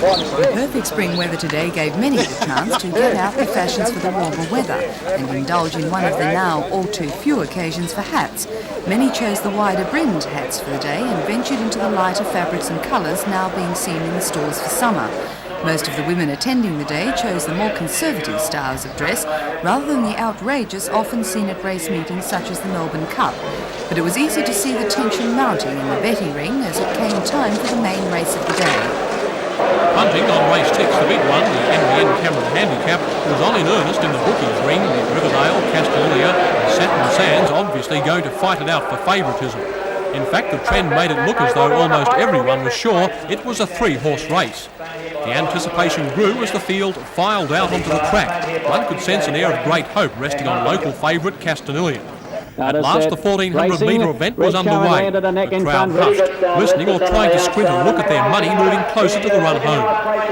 Perfect spring weather today gave many the chance to get out the fashions for the warmer weather and indulge in one of the now all too few occasions for hats. Many chose the wider brimmed hats for the day and ventured into the lighter fabrics and colours now being seen in the stores for summer. Most of the women attending the day chose the more conservative styles of dress rather than the outrageous often seen at race meetings such as the Melbourne Cup. But it was easy to see the tension mounting in the betting ring as it came time for the main race of the day. Punting on race 6, the big one, the NBN Cameron Handicap, was on in earnest in the bookies ring with Riverdale, Castalia and Satin Sands obviously going to fight it out for favouritism. In fact, the trend made it look as though almost everyone was sure it was a 3-horse race. The anticipation grew as the field filed out onto the track. One could sense an air of great hope resting on local favourite Castalia. At last, the 1400-metre event was underway. The crowd hushed, listening or trying to squint and look at their money moving closer to the run home.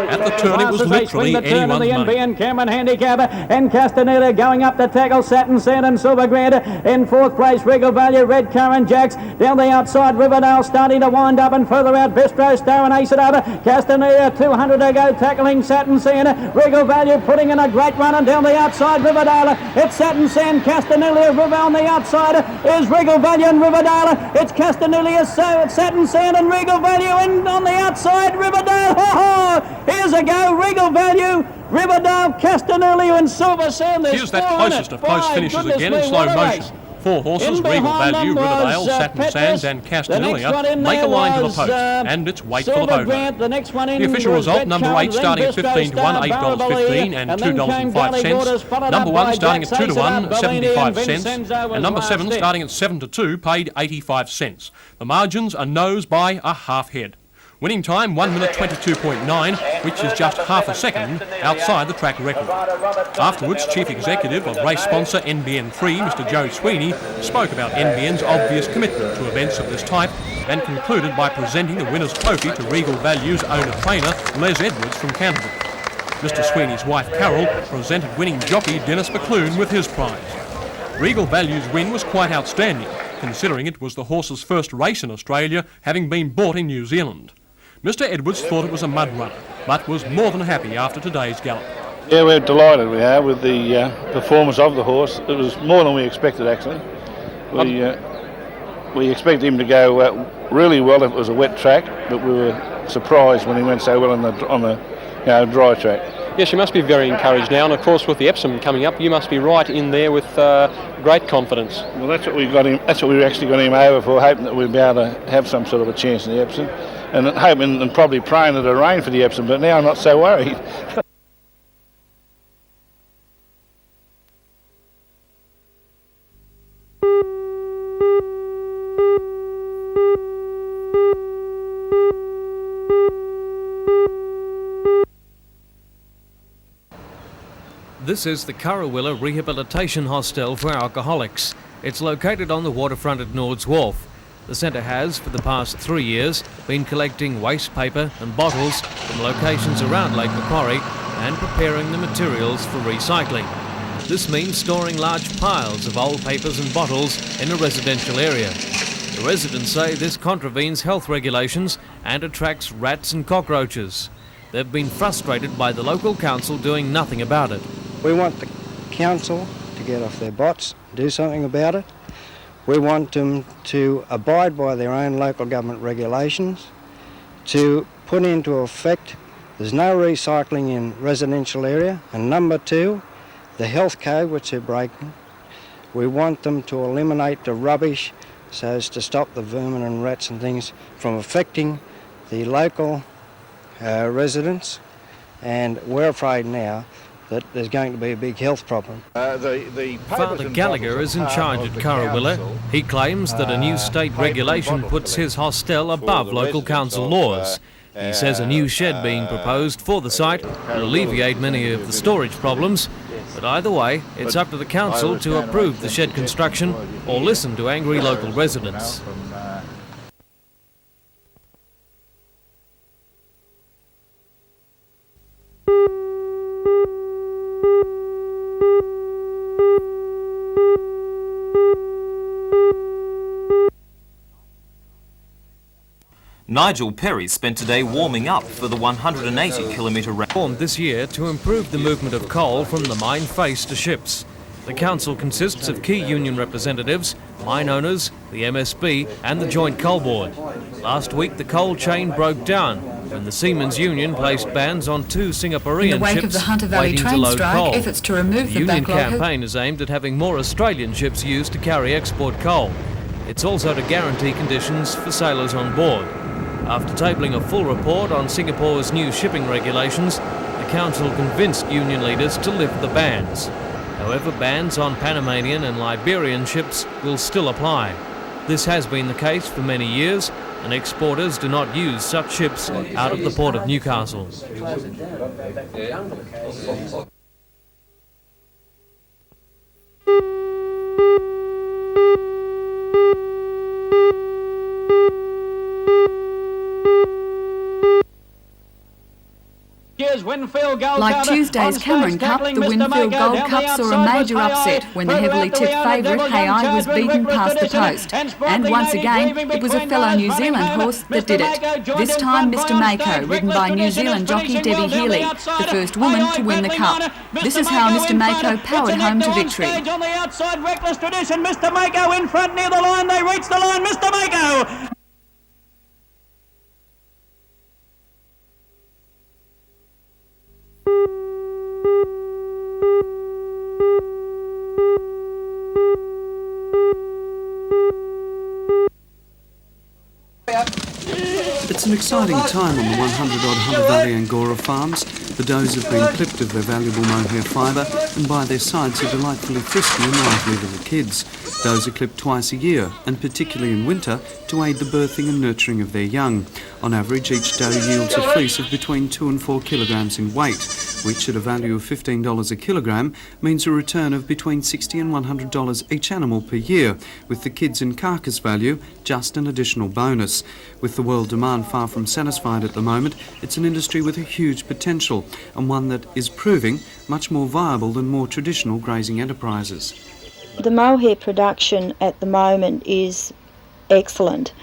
At the turn, it was literally anyone's money. NBN Cameron Handicap and Castaneda going up to tackle Satin Sand and Silver Grant. In fourth place, Regal Value, Red Currant Jacks. Down the outside, Riverdale starting to wind up and further out, Bistro Star and Ace it over. Castaneda, 200 to go, tackling Satin Sand. Regal Value putting in a great run, and down the outside, Riverdale. It's Satin Sand, Castaneda, River on the outside. Is Regal Value and Riverdale. It's Castanulia, so it's Satin Sand and Regal Value, and on the outside, Riverdale. Here's a go, Regal Value, Riverdale, Castanulia and Silver Sand. Here's that closest of close finishes again in slow motion. 4 horses, Regal Value, Riverdale, Satin Sands and Castanulia, make a line to the post, and it's wait for the photo. The official result, number 8 starting at 15 to 1, $8.15 and $2.05. Number 1 starting at 2 to 1, 75 cents. And number 7 starting at 7 to 2, paid 85 cents. The margins are nose by a half head. Winning time 1 minute 22.9, which is just half a second outside the track record. Afterwards, Chief Executive of race sponsor NBN3, Mr Joe Sweeney, spoke about NBN's obvious commitment to events of this type and concluded by presenting the winner's trophy to Regal Value's owner-trainer, Les Edwards from Canada. Mr Sweeney's wife, Carol, presented winning jockey Dennis McClune with his prize. Regal Value's win was quite outstanding, considering it was the horse's first race in Australia, having been bought in New Zealand. Mr Edwards thought it was a mud runner, but was more than happy after today's gallop. Yeah, we're delighted we are with the performance of the horse. It was more than we expected, actually. We expected him to go really well if it was a wet track, but we were surprised when he went so well on the dry track. Yes, you must be very encouraged now, and of course with the Epsom coming up, you must be right in there with great confidence. Well, that's what we got him. That's what we actually got him over for, hoping that we'd be able to have some sort of a chance in the Epsom, and hoping and probably praying that it'll rain for the Epsom. But now I'm not so worried. This is the Currawilla Rehabilitation Hostel for Alcoholics. It's located on the waterfront at Nords Wharf. The centre has, for the past 3 years, been collecting waste paper and bottles from locations around Lake Macquarie and preparing the materials for recycling. This means storing large piles of old papers and bottles in a residential area. The residents say this contravenes health regulations and attracts rats and cockroaches. They've been frustrated by the local council doing nothing about it. We want the council to get off their butts, do something about it. We want them to abide by their own local government regulations, to put into effect there's no recycling in residential area, and number 2, the health code which they're breaking. We want them to eliminate the rubbish so as to stop the vermin and rats and things from affecting the local residents, and we're afraid now that there's going to be a big health problem. Father Gallagher is in charge at Currawilla. He claims that a new state regulation puts his hostel above local council laws. He says a new shed being proposed for the site will alleviate many of the storage problems, but either way, it's up to the council to approve the shed construction or listen to angry local residents. Nigel Perry spent today warming up for the 180-kilometre round. Formed this year to improve the movement of coal from the mine face to ships. The council consists of key union representatives, mine owners, the MSB and the Joint Coal Board. Last week the coal chain broke down when the Seamen's Union placed bans on 2 Singaporean In the wake ships of the Hunter Valley waiting to train load strike, coal. efforts to remove the union backlog campaign is aimed at having more Australian ships used to carry export coal. It's also to guarantee conditions for sailors on board. After tabling a full report on Singapore's new shipping regulations, the council convinced union leaders to lift the bans. However, bans on Panamanian and Liberian ships will still apply. This has been the case for many years, and exporters do not use such ships out of the port of Newcastle. Like Tuesday's Cameron Cup, the Winfield Gold Cup saw a major upset when the heavily tipped favourite Hay was beaten past the post. And once again, it was a fellow New Zealand horse that did it. This time, Mr Mako, ridden by New Zealand jockey Debbie Healy, the first woman to win the cup. This is how Mr Mako powered home to victory. On the outside, reckless tradition, Mr Mako in front near the line, they reach the line, Mr Mako! It's an exciting time on the 100-odd Hunter Valley Angora farms. The does have been clipped of their valuable mohair fibre, and by their sides are delightfully frisky and lively little kids. Does are clipped twice a year, and particularly in winter, to aid the birthing and nurturing of their young. On average, each doe yields a fleece of between 2 and 4 kilograms in weight, which at a value of $15 a kilogram means a return of between $60 and $100 each animal per year, with the kids and carcass value just an additional bonus. With the world demand far from satisfied at the moment, it's an industry with a huge potential, and one that is proving much more viable than more traditional grazing enterprises. The mohair production at the moment is excellent.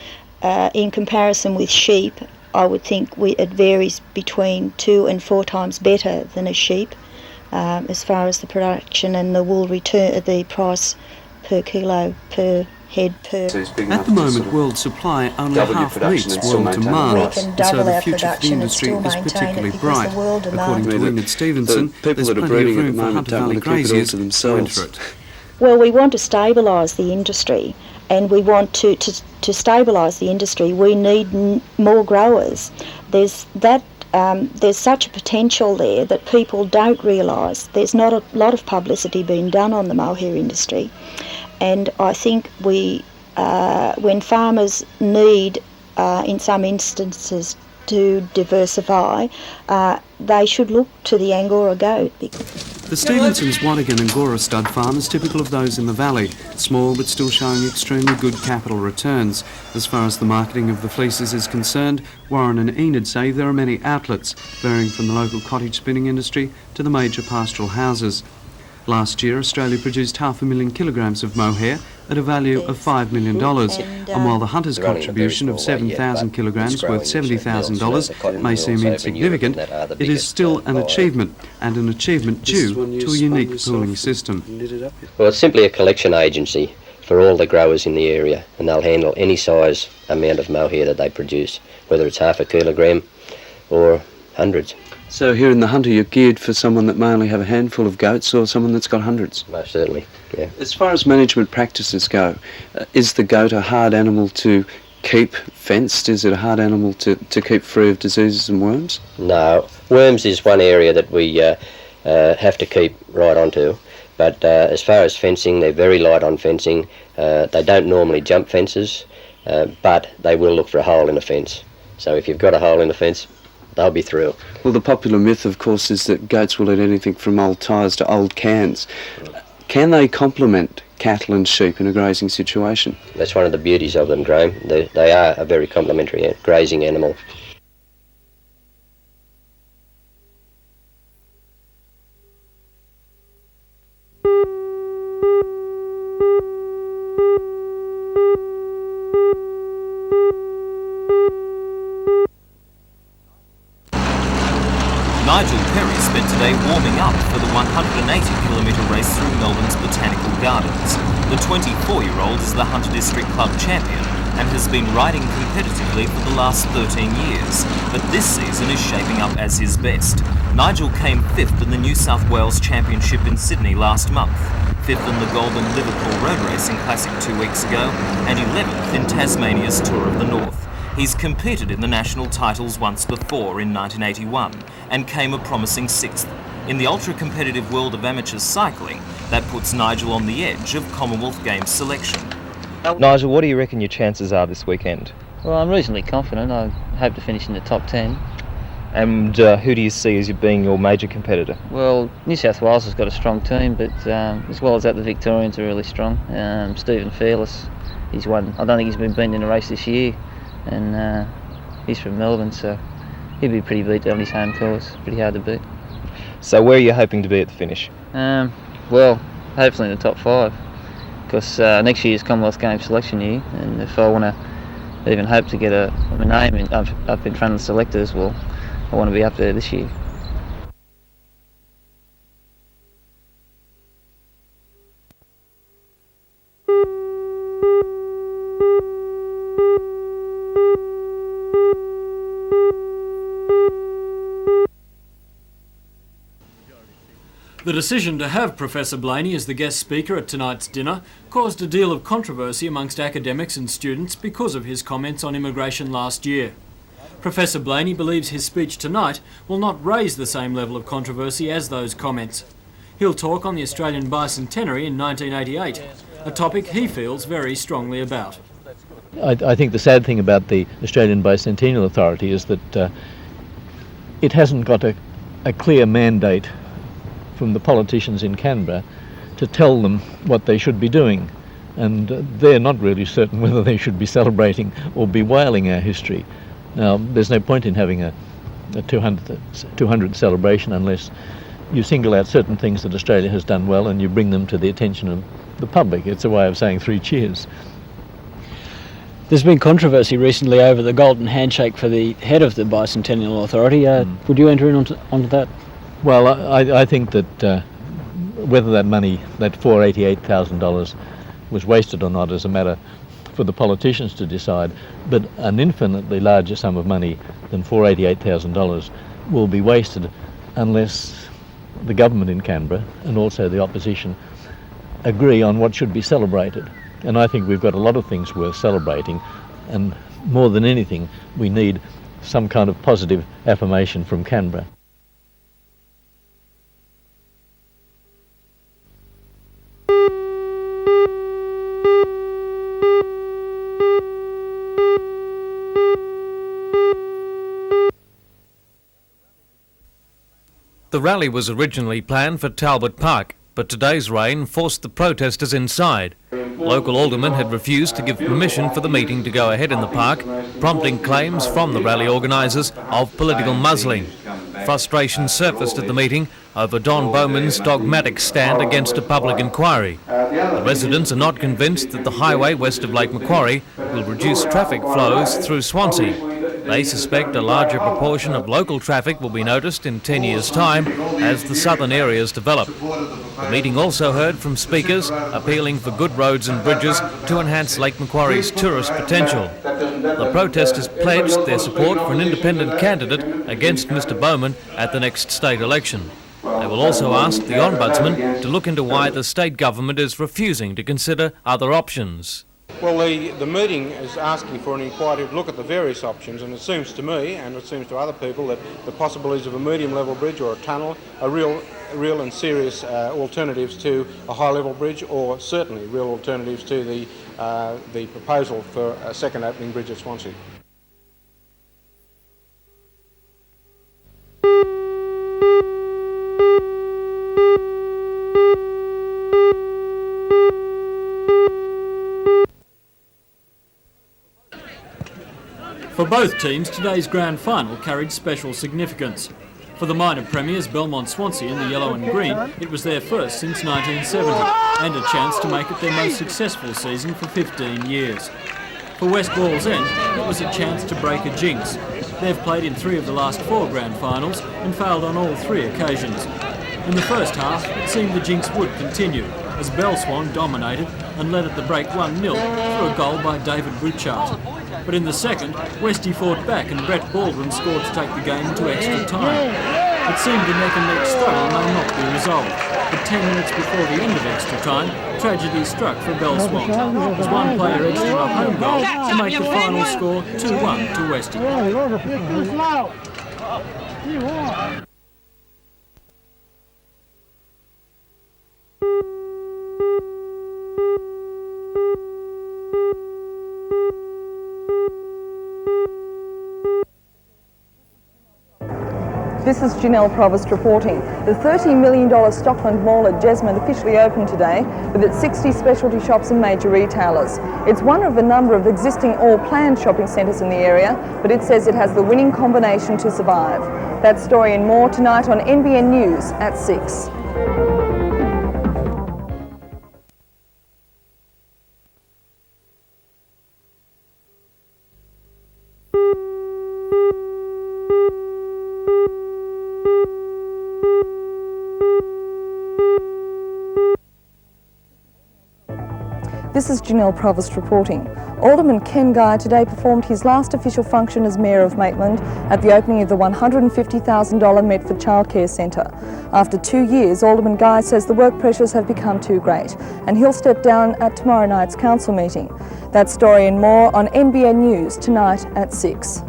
In comparison with sheep, I would think it varies between 2 and 4 times better than a sheep as far as the production and the wool return, the price per kilo per head per. At the moment, world supply only half meets world demand, and so the future for the industry is particularly bright. According to Enid Stevenson, there's plenty of room for Hunter Valley graziers to enter it. Well, we want to stabilise the industry, and we want to stabilise the industry, we need more growers. There's such a potential there that people don't realise. There's not a lot of publicity being done on the mohair industry, and I think when farmers need, in some instances, to diversify, they should look to the Angora goat. The Stevenson's Wadigan Angora stud farm is typical of those in the valley, small but still showing extremely good capital returns. As far as the marketing of the fleeces is concerned, Warren and Enid say there are many outlets, varying from the local cottage spinning industry to the major pastoral houses. Last year, Australia produced 500,000 kilograms of mohair at a value of $5 million, and while the hunter's contribution of 7,000 kilograms worth $70,000 may seem insignificant, it is still an achievement, and an achievement due to a unique pooling system. Well, it's simply a collection agency for all the growers in the area, and they'll handle any size amount of mohair that they produce, whether it's half a kilogram or hundreds. So here in the Hunter, you're geared for someone that may only have a handful of goats or someone that's got hundreds? Most certainly, yeah. As far as management practices go, is the goat a hard animal to keep fenced? Is it a hard animal to keep free of diseases and worms? No. Worms is one area that we have to keep right onto. But as far as fencing, they're very light on fencing. They don't normally jump fences, but they will look for a hole in a fence. So if you've got a hole in the fence, they'll be through. Well, the popular myth, of course, is that goats will eat anything from old tyres to old cans. Can they complement cattle and sheep in a grazing situation? That's one of the beauties of them, Graham. They are a very complementary grazing animal. today warming up for the 180-kilometre race through Melbourne's Botanical Gardens. The 24-year-old is the Hunter District Club champion and has been riding competitively for the last 13 years, but this season is shaping up as his best. Nigel came 5th in the New South Wales Championship in Sydney last month, 5th in the Golden Liverpool Road Racing Classic 2 weeks ago, and 11th in Tasmania's Tour of the North. He's competed in the national titles once before in 1981 and came a promising 6th. In the ultra-competitive world of amateur cycling, that puts Nigel on the edge of Commonwealth Games selection. Nigel, what do you reckon your chances are this weekend? Well, I'm reasonably confident. I hope to finish in the top 10. And who do you see as being your major competitor? Well, New South Wales has got a strong team, but as well as that, the Victorians are really strong. Stephen Fearless, he's won. I don't think he's been beaten in a race this year, and he's from Melbourne, so he'll be pretty beat on his home course. Pretty hard to beat. So where are you hoping to be at the finish? Well, hopefully in the top 5, because next year's Commonwealth Games selection year, and if I want to even hope to get a name up in front of the selectors, well, I want to be up there this year. The decision to have Professor Blaney as the guest speaker at tonight's dinner caused a deal of controversy amongst academics and students because of his comments on immigration last year. Professor Blaney believes his speech tonight will not raise the same level of controversy as those comments. He'll talk on the Australian bicentenary in 1988, a topic he feels very strongly about. I think the sad thing about the Australian Bicentennial Authority is that it hasn't got a clear mandate from the politicians in Canberra to tell them what they should be doing, and they're not really certain whether they should be celebrating or bewailing our history. Now, there's no point in having a 200 celebration unless you single out certain things that Australia has done well and you bring them to the attention of the public. It's a way of saying 3 cheers. There's been controversy recently over the golden handshake for the head of the Bicentennial Authority. Would you enter in onto that? Well, I think that whether that money, that $488,000, was wasted or not is a matter for the politicians to decide, but an infinitely larger sum of money than $488,000 will be wasted unless the government in Canberra and also the opposition agree on what should be celebrated. And I think we've got a lot of things worth celebrating, and more than anything we need some kind of positive affirmation from Canberra. The rally was originally planned for Talbot Park, but today's rain forced the protesters inside. Local aldermen had refused to give permission for the meeting to go ahead in the park, prompting claims from the rally organisers of political muzzling. Frustration surfaced at the meeting over Don Bowman's dogmatic stand against a public inquiry. The residents are not convinced that the highway west of Lake Macquarie will reduce traffic flows through Swansea. They suspect a larger proportion of local traffic will be noticed in 10 years' time as the southern areas develop. The meeting also heard from speakers appealing for good roads and bridges to enhance Lake Macquarie's tourist potential. The protesters pledged their support for an independent candidate against Mr Bowman at the next state election. They will also ask the Ombudsman to look into why the state government is refusing to consider other options. Well, the meeting is asking for an inquiry to look at the various options, and it seems to me, and it seems to other people, that the possibilities of a medium-level bridge or a tunnel are real and serious alternatives to a high-level bridge, or certainly real alternatives to the proposal for a second opening bridge at Swansea. For both teams, today's grand final carried special significance. For the minor premiers Belmont Swansea in the yellow and green, it was their first since 1970, and a chance to make it their most successful season for 15 years. For West Wallsend, it was a chance to break a jinx. They've played in 3 of the last 4 grand finals and failed on all 3 occasions. In the first half, it seemed the jinx would continue, as Belswan dominated and led at the break 1-0 through a goal by David Bouchard. But in the second, Westie fought back and Brett Baldwin scored to take the game into extra time. It seemed the neck-and-neck struggle may not be resolved, but 10 minutes before the end of extra time, tragedy struck for Belswan, as one player edged in a home goal to make the final score 2-1 to Westie. This is Janelle Provost reporting. The $30 million Stockland Mall at Jesmond officially opened today with its 60 specialty shops and major retailers. It's one of a number of existing or planned shopping centres in the area, but it says it has the winning combination to survive. That story and more tonight on NBN News at 6. This is Janelle Provost reporting. Alderman Ken Guy today performed his last official function as Mayor of Maitland at the opening of the $150,000 Medford Childcare Centre. After 2 years, Alderman Guy says the work pressures have become too great and he'll step down at tomorrow night's council meeting. That story and more on NBN News tonight at 6.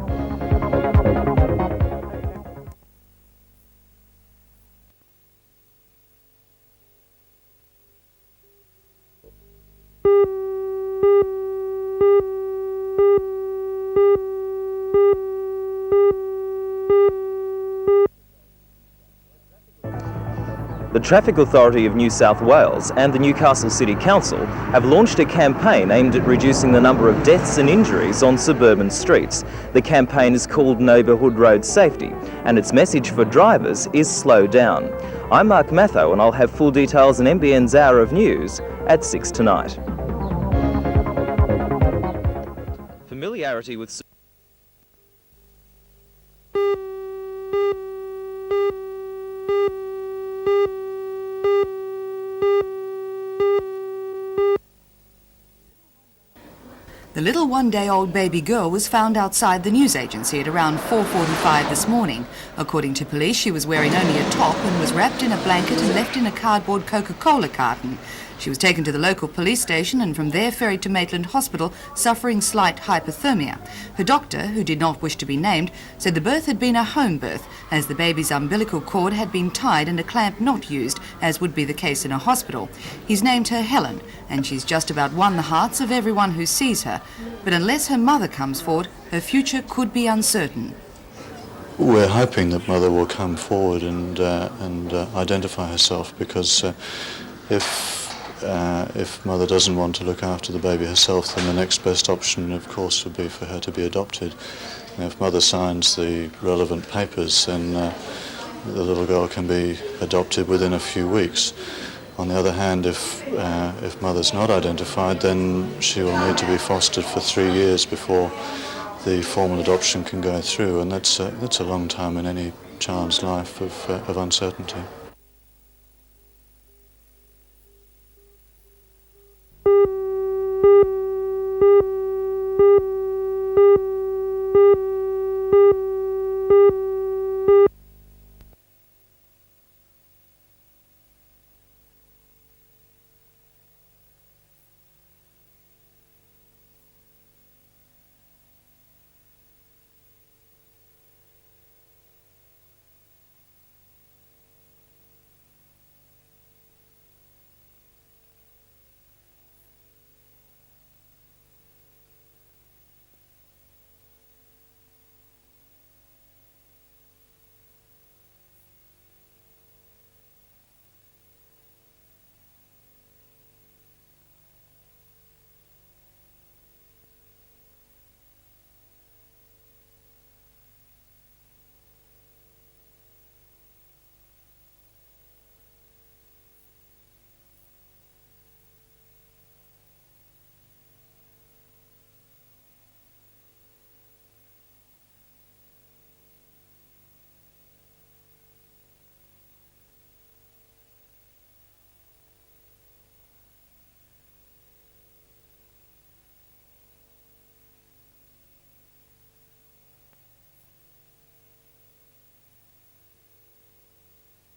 The Traffic Authority of New South Wales and the Newcastle City Council have launched a campaign aimed at reducing the number of deaths and injuries on suburban streets. The campaign is called Neighbourhood Road Safety, and its message for drivers is slow down. I'm Mark Matho, and I'll have full details in NBN's Hour of News at 6 tonight. Familiarity with The little one-day-old baby girl was found outside the news agency at around 4:45 this morning. According to police, she was wearing only a top and was wrapped in a blanket and left in a cardboard Coca-Cola carton. She was taken to the local police station and from there ferried to Maitland Hospital, suffering slight hypothermia. Her doctor, who did not wish to be named, said the birth had been a home birth, as the baby's umbilical cord had been tied and a clamp not used, as would be the case in a hospital. He's named her Helen, and she's just about won the hearts of everyone who sees her. But unless her mother comes forward, her future could be uncertain. We're hoping that Mother will come forward and identify herself, because if Mother doesn't want to look after the baby herself, then the next best option, of course, would be for her to be adopted. And if Mother signs the relevant papers, then the little girl can be adopted within a few weeks. On the other hand, if Mother's not identified, then she will need to be fostered for 3 years before the formal adoption can go through, and that's a long time in any child's life of uncertainty.